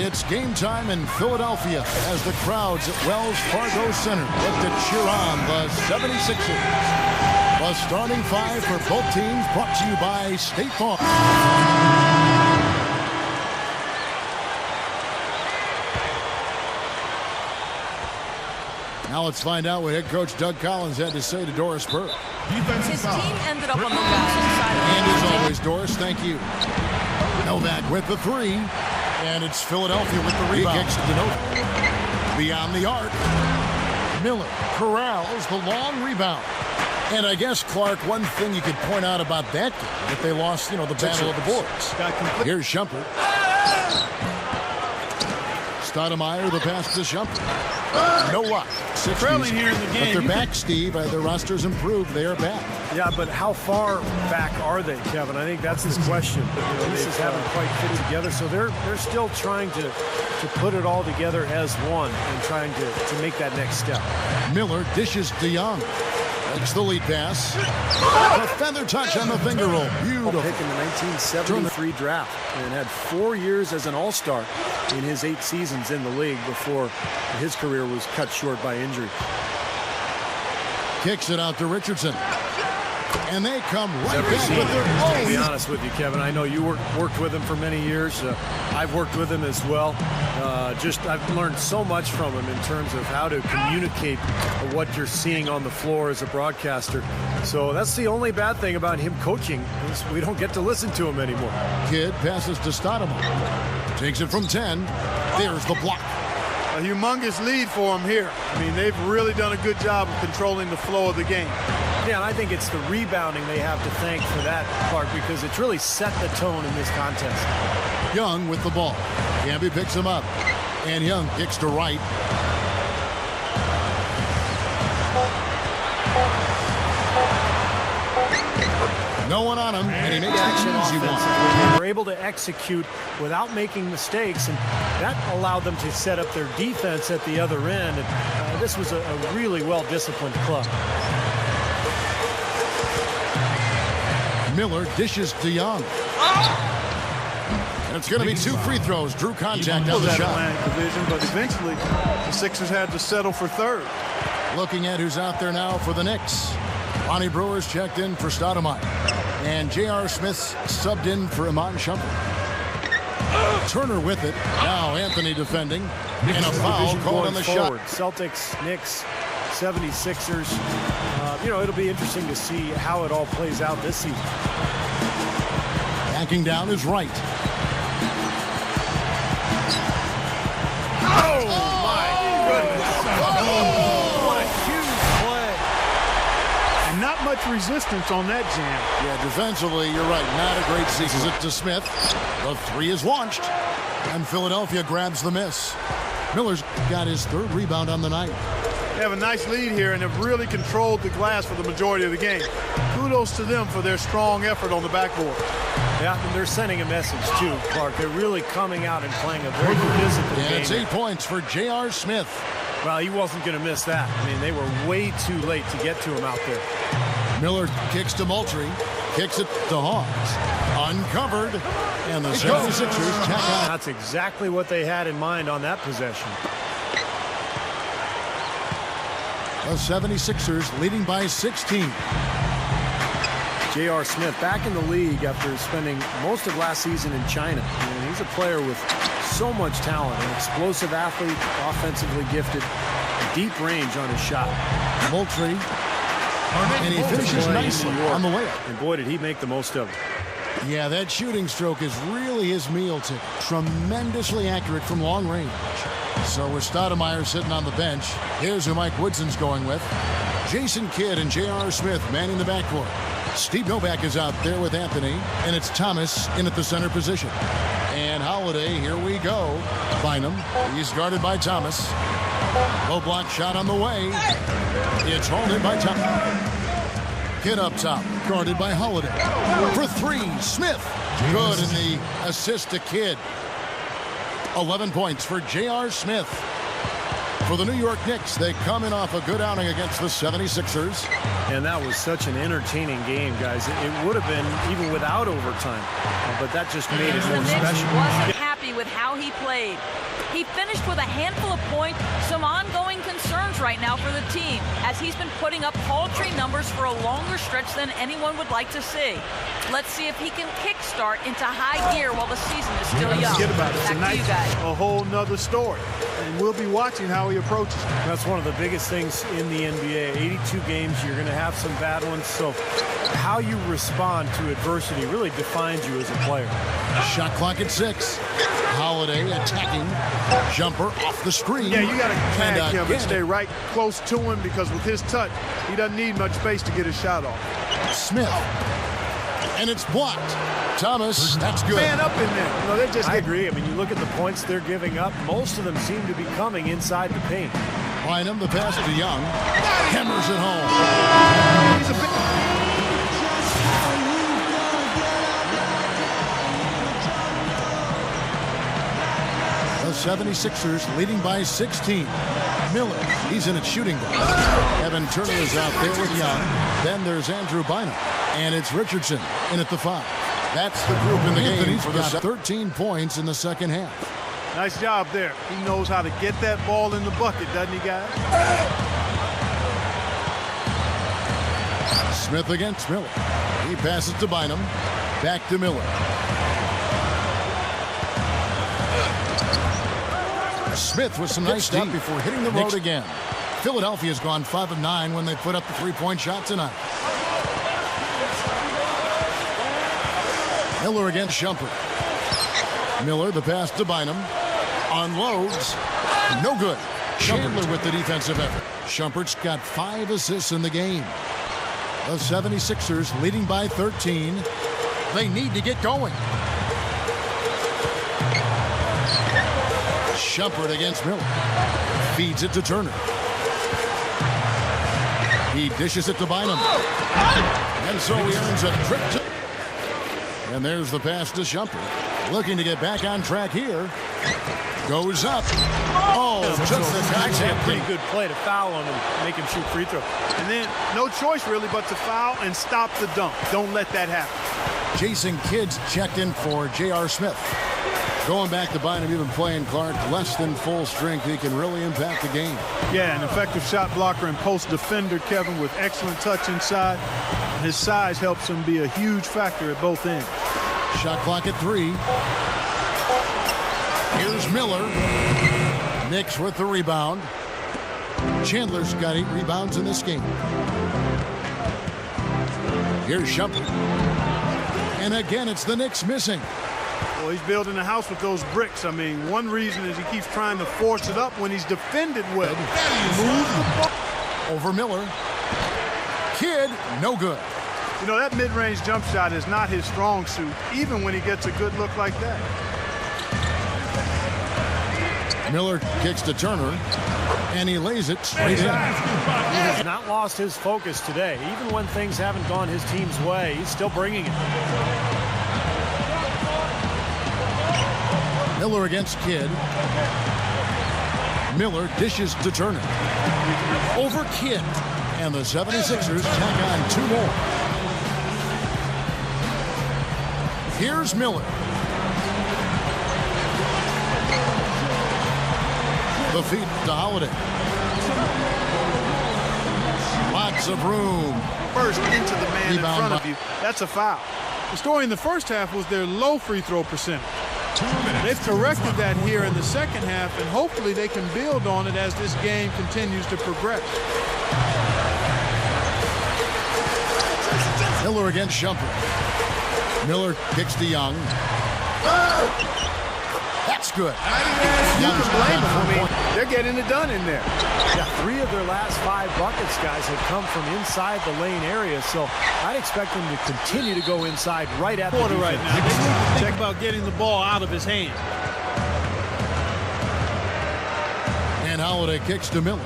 It's game time in Philadelphia as the crowds at Wells Fargo Center look to cheer on the 76ers. The starting five for both teams brought to you by State Farm. Now let's find out what head coach Doug Collins had to say to Doris Burke. His team ended up on the losing side of the And as always, Doris, thank you. Novak with the three. And it's Philadelphia with the rebound. He kicks to Novak. Beyond the arc. Miller corrals the long rebound. And I guess, Clark, one thing you could point out about that game, that they lost, the battle of the boards. Here's Shumpert. Stoudemire, the pass to Shumpert. No luck. Trailing here in the game. But they're back, Steve. Their roster's improved. They are back. Yeah, but how far back are they, Kevin? I think that's the question. The pieces haven't quite fit together, so they're still trying to put it all together as one and trying to make that next step. Miller dishes to Young. Makes the lead pass. A feather touch on the finger roll. Beautiful. Pick in the 1973 draft and had 4 years as an all-star in his 8 seasons in the league before his career was cut short by injury. Kicks it out to Richardson. And they come right back with their own. To be honest with you, Kevin, I know you worked with him for many years. I've worked with him as well. I've learned so much from him in terms of how to communicate what you're seeing on the floor as a broadcaster. So that's the only bad thing about him coaching is we don't get to listen to him anymore. Kidd passes to Stoudemire. Takes it from 10. There's the block. A humongous lead for him here. I mean, they've really done a good job of controlling the flow of the game. Yeah, and I think it's the rebounding they have to thank for that, Clark, because it's really set the tone in this contest. Young with the ball. Gamby picks him up. And Young kicks to right. No one on him, and he makes the easy one. They were able to execute without making mistakes, and that allowed them to set up their defense at the other end. And, this was a really well-disciplined club. Miller dishes to Young. And it's going to be 2 free throws. Drew contact on the shot. Division, but eventually the Sixers had to settle for third. Looking at who's out there now for the Knicks. Lonnie Brewer's checked in for Stoudemire. And J.R. Smith's subbed in for Iman Shumpert. Turner with it. Now Anthony defending. And a foul called on the forward. shot. Celtics, Knicks, 76ers. It'll be interesting to see how it all plays out this season. Backing down is right. Oh, my goodness. What a huge play. And not much resistance on that jam. Yeah, defensively, you're right. Not a great season. It to Smith. The three is launched. And Philadelphia grabs the miss. Miller's got his 3rd rebound on the night. They have a nice lead here and have really controlled the glass for the majority of the game. Kudos to them for their strong effort on the backboard. Yeah, and they're sending a message, too, Clark. They're really coming out and playing a very disciplined game. And it's 8 points for J.R. Smith. Well, he wasn't going to miss that. I mean, they were way too late to get to him out there. Miller kicks to Moultrie. Kicks it to Hawks. Uncovered. And the 76ers check out. That's exactly what they had in mind on that possession. The 76ers leading by 16. J.R. Smith back in the league after spending most of last season in China. He's a player with so much talent, an explosive athlete, offensively gifted, deep range on his shot. Moultrie. And he finishes nicely on the layup. And boy, did he make the most of it. Yeah, that shooting stroke is really his meal ticket. Tremendously accurate from long range. So with Stoudemire sitting on the bench, here's who Mike Woodson's going with. Jason Kidd and J.R. Smith manning the backcourt. Steve Novak is out there with Anthony, and it's Thomas in at the center position. And Holiday, here we go. Bynum, he's guarded by Thomas. Low block shot on the way. It's hauled in by Thomas. Kidd up top, guarded by Holiday. For 3, Smith. Good in the assist to Kidd. 11 points for J.R. Smith. For the New York Knicks, they come in off a good outing against the 76ers. And that was such an entertaining game, guys. It would have been even without overtime, but that just made it more special. Wasn't happy with how he played. He finished with a handful of points, some ongoing concerns right now for the team, as he's been putting up paltry numbers for a longer stretch than anyone would like to see. Let's see if he can kickstart into high gear while the season is still young. Forget about it. Back Tonight, to you guys. a whole nother story. And we'll be watching how he approaches it. That's one of the biggest things in the NBA. 82 games, you're going to have some bad ones. So how you respond to adversity really defines you as a player. Shot clock at 6. Holiday attacking. Jumper off the screen. Yeah, you got to tag him and again, stay right close to him, because with his touch, he doesn't need much space to get his shot off. Smith. And it's blocked. Thomas, that's good. Man up in there. You know, they just I agree. I mean, you look at the points they're giving up. Most of them seem to be coming inside the paint. Bynum, the pass to Young. Hammers it home. He's a big... The 76ers leading by 16. Miller, he's in at shooting guard. Evan Turner is out there with Young. Then there's Andrew Bynum. And it's Richardson in at the 5. That's the group in the game for the 13 points in the second half. Nice job there. He knows how to get that ball in the bucket, doesn't he, guys? Smith against Miller. He passes to Bynum. Back to Miller. Smith with some nice stuff before hitting the road again. Philadelphia's gone 5 of 9 when they put up the three-point shot tonight. Miller against Shumpert. Miller, the pass to Bynum. Unloads. No good. Chandler with the defensive effort. Shumpert's got 5 assists in the game. The 76ers leading by 13. They need to get going. Shumpert against Miller. Feeds it to Turner. He dishes it to Bynum. And so he earns a trip to... And there's the pass to Shumpert. Looking to get back on track here. Goes up. Oh, just actually a pretty good play to foul on him, make him shoot free throw. And then no choice really but to foul and stop the dunk. Don't let that happen. Jason Kidd's checked in for J.R. Smith. Going back to Bynum, even playing Clark less than full strength, he can really impact the game. Yeah, an effective shot blocker and post defender, Kevin, with excellent touch inside. His size helps him be a huge factor at both ends. Shot clock at 3. Here's Miller. Knicks with the rebound. Chandler's got 8 rebounds in this game. Here's Shumpert. And again, it's the Knicks missing. Well, he's building a house with those bricks. I mean, one reason is he keeps trying to force it up when he's defended well. Moves the ball. Over Miller. Kidd, no good. You know, that mid-range jump shot is not his strong suit, even when he gets a good look like that. Miller kicks to Turner, and he lays it straight in. He has not lost his focus today. Even when things haven't gone his team's way, he's still bringing it. Miller against Kidd. Miller dishes to Turner. Over Kidd. And the 76ers tack on 2 more. Here's Miller. The feed to Holiday. Lots of room. First into the man Rebound in front of you. That's a foul. The story in the first half was their low free throw percentage. They've corrected that here in the second half, and hopefully they can build on it as this game continues to progress. Miller against Shumpert. Miller kicks to Young. That's good. You can blame them. I mean, they're getting it done in there. Yeah, 3 of their last 5 buckets, guys, have come from inside the lane area, so I'd expect them to continue to go inside right at the defense. Right now. They need to think about getting the ball out of his hand. And Holiday kicks to Miller.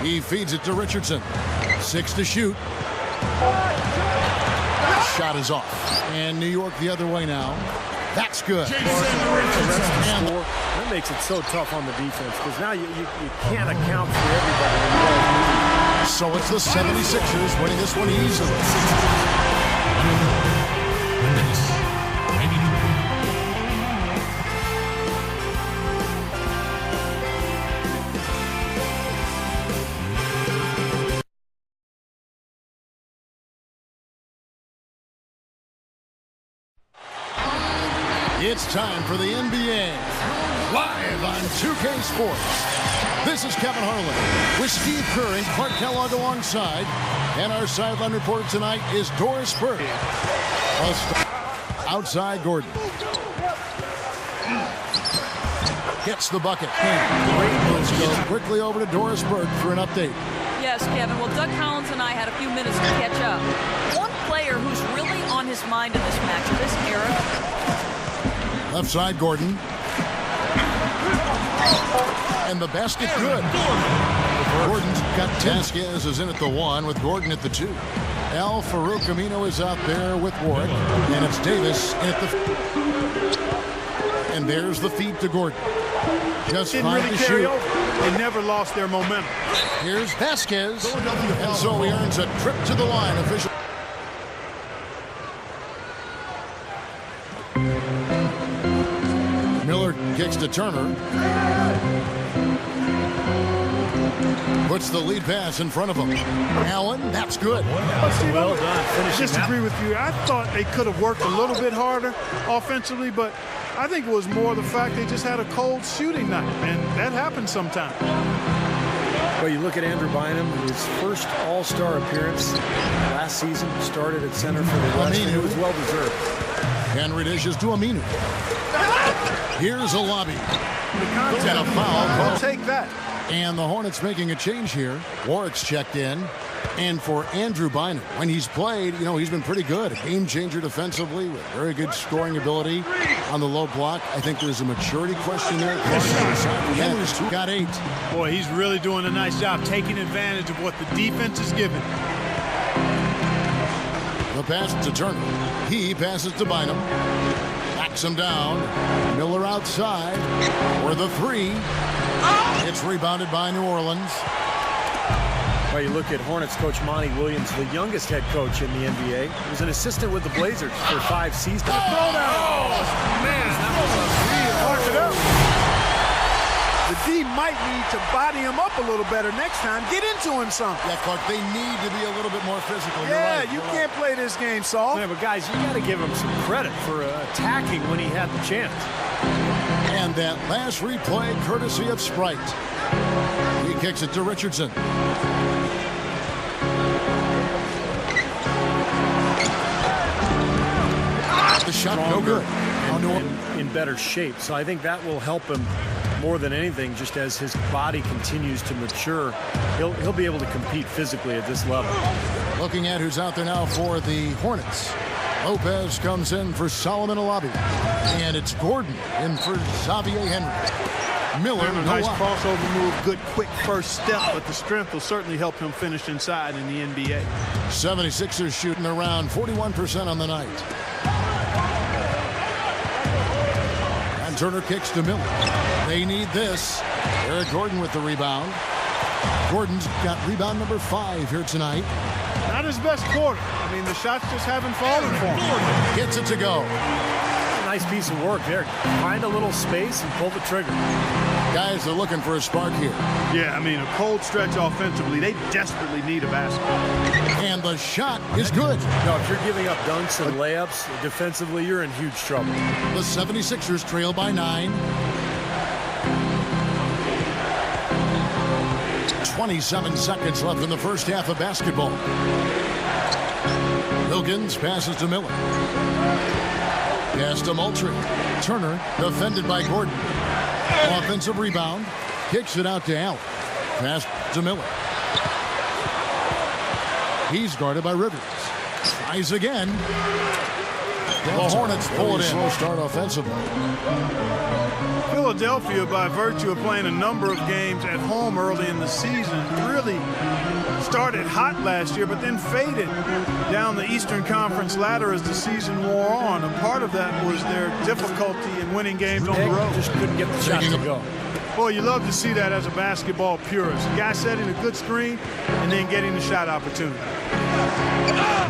He feeds it to Richardson. 6 to shoot. Shot is off. And New York the other way now. That's good. That makes it so tough on the defense, because now you can't account for everybody. So it's the 76ers winning this one easily. It's time for the NBA, live on 2K Sports. This is Kevin Harlan with Steve Kerr and Clark Kellogg alongside. And our sideline reporter tonight is Doris Burke. Outside Gordon. Gets the bucket. Let's go quickly over to Doris Burke for an update. Yes, Kevin. Well, Doug Collins and I had a few minutes to catch up. One player who's really on his mind in this match, this era. Left side, Gordon. And the basket good. Gordon's got Vasquez is in at the 1 with Gordon at the 2. Al Farouk Amino is out there with Warwick. And it's Davis in at the... And there's the feed to Gordon. Just didn't fine really to carry shoot. over. They never lost their momentum. Here's Vasquez. And so he earns a trip to the line. Official. Miller kicks to Turner. Puts the lead pass in front of him. Allen, that's good. Well done. I disagree with you. I thought they could have worked a little bit harder offensively, but I think it was more the fact they just had a cold shooting night, and that happens sometimes. Well, you look at Andrew Bynum, his first All-Star appearance last season, started at center for the West, and it was well-deserved. Henry dishes to Aminu. Here's a lobby. And a foul. I'll take that. And the Hornets making a change here. Warwick's checked in. And for Andrew Bynum, when he's played, you know, he's been pretty good. A game changer defensively with very good scoring ability on the low block. I think there's a maturity question there. Henry's got 8. Boy, he's really doing a nice job taking advantage of what the defense is giving. The pass to Turner. He passes to Bynum. Backs him down. Miller outside for the 3. It's rebounded by New Orleans. Well, you look at Hornets coach Monty Williams, the youngest head coach in the NBA. He was an assistant with the Blazers for 5 seasons. Man, that was a real mark it up. The D might need to body him up a little better next time. Get into him some. Yeah, Clark, they need to be a little bit more physical. Yeah, You're right. you can't play this game soft. Yeah, but guys, you got to give him some credit for attacking when he had the chance. And that last replay, courtesy of Sprite. He kicks it to Richardson. The shot no good. In better shape. So I think that will help him more than anything, just as his body continues to mature. He'll be able to compete physically at this level. Looking at who's out there now for the Hornets. Lopez comes in for Solomon Alabi. And it's Gordon in for Xavier Henry. Miller, no nice up. crossover move, good quick first step, but the strength will certainly help him finish inside in the NBA. 76ers shooting around 41% on the night. And Turner kicks to Miller. They need this. Eric Gordon with the rebound. Gordon's got rebound number 5 here tonight. Not his best quarter. I mean, the shots just haven't fallen for him. Gets it to go. Nice piece of work there. Find a little space and pull the trigger. Guys are looking for a spark here. Yeah, I mean, a cold stretch offensively. They desperately need a basket. And the shot is good. No, if you're giving up dunks and layups defensively, you're in huge trouble. The 76ers trail by 9. 27 seconds left in the first half of basketball. Wilkins passes to Miller. Pass to Moultrie. Turner defended by Gordon. Offensive rebound. Kicks it out to Allen. Pass to Miller. He's guarded by Rivers. Tries again. The Hornets pull it in. Slow start offensively. Philadelphia, by virtue of playing a number of games at home early in the season, really started hot last year, but then faded down the Eastern Conference ladder as the season wore on. And part of that was their difficulty in winning games on the road. Just couldn't get the shot to go. Boy, you love to see that as a basketball purist. A guy setting a good screen and then getting the shot opportunity.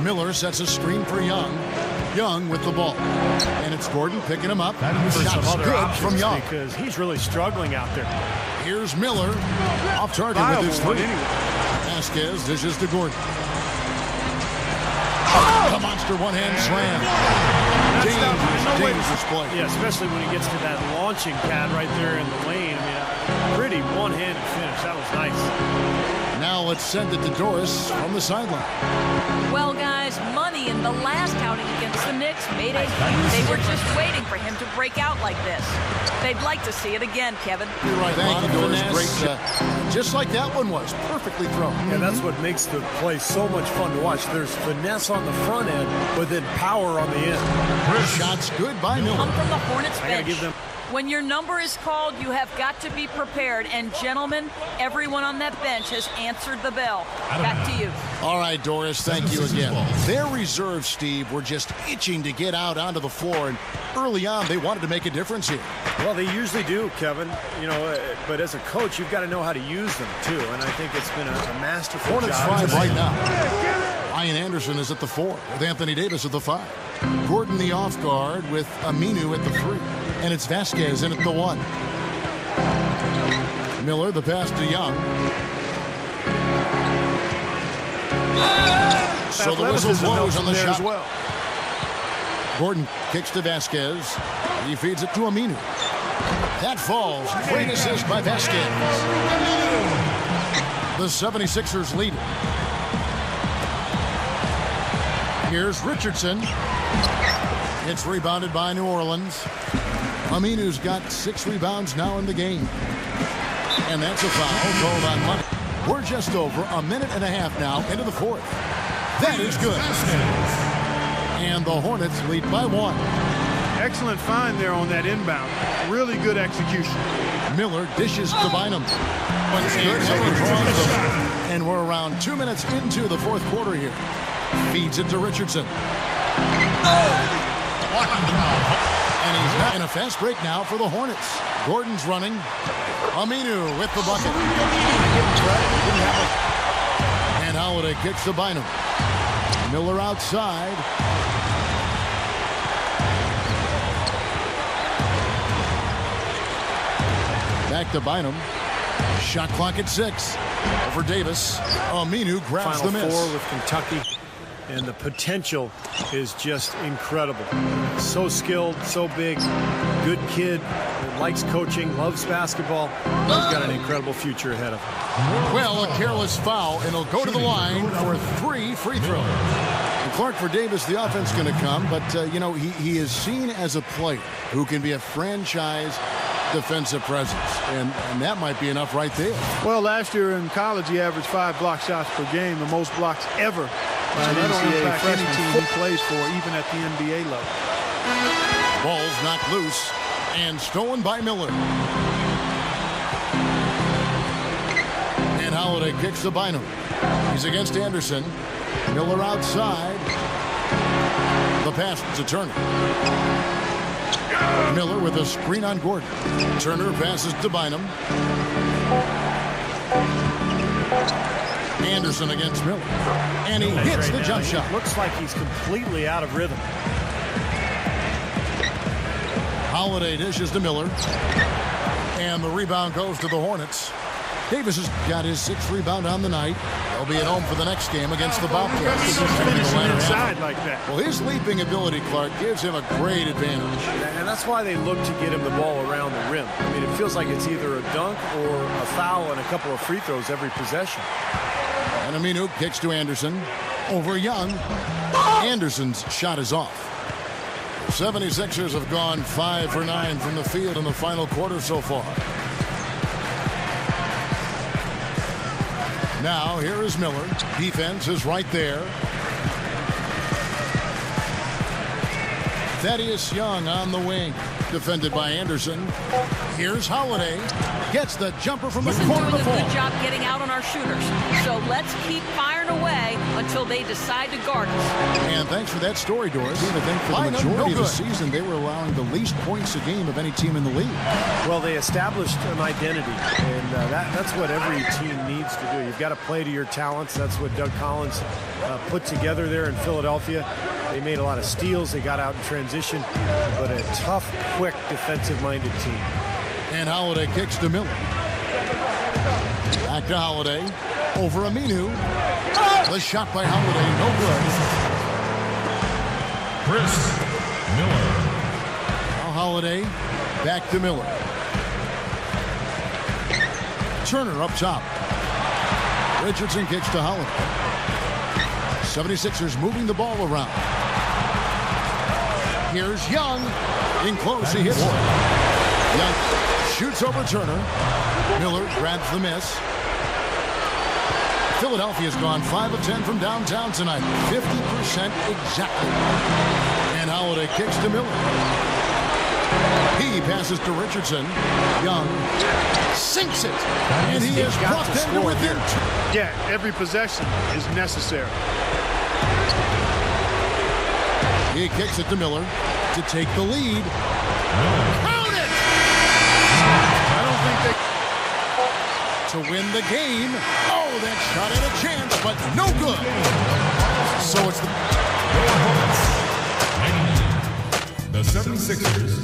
Miller sets a screen for Young. Young with the ball. And it's Gordon picking him up. Shot's good from Young. Because he's really struggling out there. Here's Miller. Off target with his 3. Vasquez dishes to Gordon. Come on, monster one-hand slam. Dangerous play. Yeah, especially when he gets to that launching pad right there in the lane. I mean, pretty one-handed finish. That was nice. Now let's send it to Doris from the sideline. Well, guys, money in the last outing against the Knicks made a huge. They were just waiting for him to break out like this. They'd like to see it again, Kevin. You're right. Thank you, Doris. Great. Just like that one was. Perfectly thrown. And that's what makes the play so much fun to watch. There's finesse on the front end, but then power on the end. Shots good by Miller. Come from the Hornets bench. I gotta give them. When your number is called, you have got to be prepared. And gentlemen, everyone on that bench has answered the bell. Back to you. All right, Doris, thank you again. Their reserves, Steve, were just itching to get out onto the floor, and early on they wanted to make a difference here. Well, they usually do, Kevin. You know, but as a coach, you've got to know how to use them too. And I think it's been a masterful Hornets job. 5 right now. Ryan Anderson is at the 4 with Anthony Davis at the 5. Gordon the off guard with Aminu at the 3. And it's Vasquez in at the 1. Miller, the pass to Young. So the whistle blows on the shot. As well. Gordon kicks to Vasquez. He feeds it to Aminu. That falls. Great assist by Vasquez. The 76ers lead it. Here's Richardson. It's rebounded by New Orleans. Aminu's got 6 rebounds now in the game. And that's a foul called on Money. We're just over a minute and a half now into the 4th. That is good. And the Hornets lead by 1. Excellent find there on that inbound. Really good execution. Miller dishes to Bynum. And we're around 2 minutes into the 4th quarter here. Feeds it to Richardson. And he's not in a fast break now for the Hornets. Gordon's running. Aminu with the bucket. And Holiday kicks to Bynum. Miller outside. Back to Bynum. Shot clock at 6. Over Davis. Aminu grabs the miss. Final 4 with Kentucky. And the potential is just incredible. So skilled, so big, good kid, likes coaching, loves basketball. He's got an incredible future ahead of him. Well, a careless foul, and he'll go to the line for 3 free throws. And Clark, for Davis, the offense going to come, but, you know, he is seen as a player who can be a franchise defensive presence, and that might be enough right there. Well, last year in college, he averaged 5 block shots per game, the most blocks ever by an NCAA freshman team he plays for, even at the NBA level. Ball's knocked loose and stolen by Miller. And Holiday kicks to Bynum. He's against Anderson. Miller outside. The pass to Turner. Miller with a screen on Gordon. Turner passes to Bynum. Anderson against Miller. And he hits the jump shot. Looks like he's completely out of rhythm. Holiday dishes to Miller. And the rebound goes to the Hornets. Davis has got his 6th rebound on the night. He'll be at home for the next game against the Bobcats. Inside like that. Well, his leaping ability, Clark, gives him a great advantage. And that's why they look to get him the ball around the rim. I mean, it feels like it's either a dunk or a foul and a couple of free throws every possession. And Aminu kicks to Anderson. Over Young. Anderson's shot is off. 76ers have gone 5 for 9 from the field in the final quarter so far. Now, here is Miller. Defense is right there. Thaddeus Young on the wing. Defended by Anderson. Here's Holiday. Gets the jumper from the corner of the He's doing a good job getting out on our shooters. So let's keep firing away until they decide to guard us. And thanks for that story, Doris. I think for the majority of the season, they were allowing the least points a game of any team in the league. Well, they established an identity, and that's what every team needs to do. You've got to play to your talents. That's what Doug Collins put together there in Philadelphia. They made a lot of steals. They got out in transition, but a tough, quick, defensive-minded team. And Holiday kicks to Miller. Back to Holiday. Over Aminu. The shot by Holiday, no good. Chris Miller. Now Holiday, back to Miller. Turner up top. Richardson kicks to Holiday. 76ers moving the ball around. Here's Young. In close, he hits it. Young shoots over Turner. Miller grabs the miss. Philadelphia's gone 5 of 10 from downtown tonight. 50% exactly. And Holiday kicks to Miller. He passes to Richardson. Young sinks it. And he is brought them to within. Yeah, every possession is necessary. He kicks it to Miller to take the lead. Count it! I don't think they... To win the game. Oh, that shot had a chance, but no good. So it's The 76ers,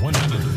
100.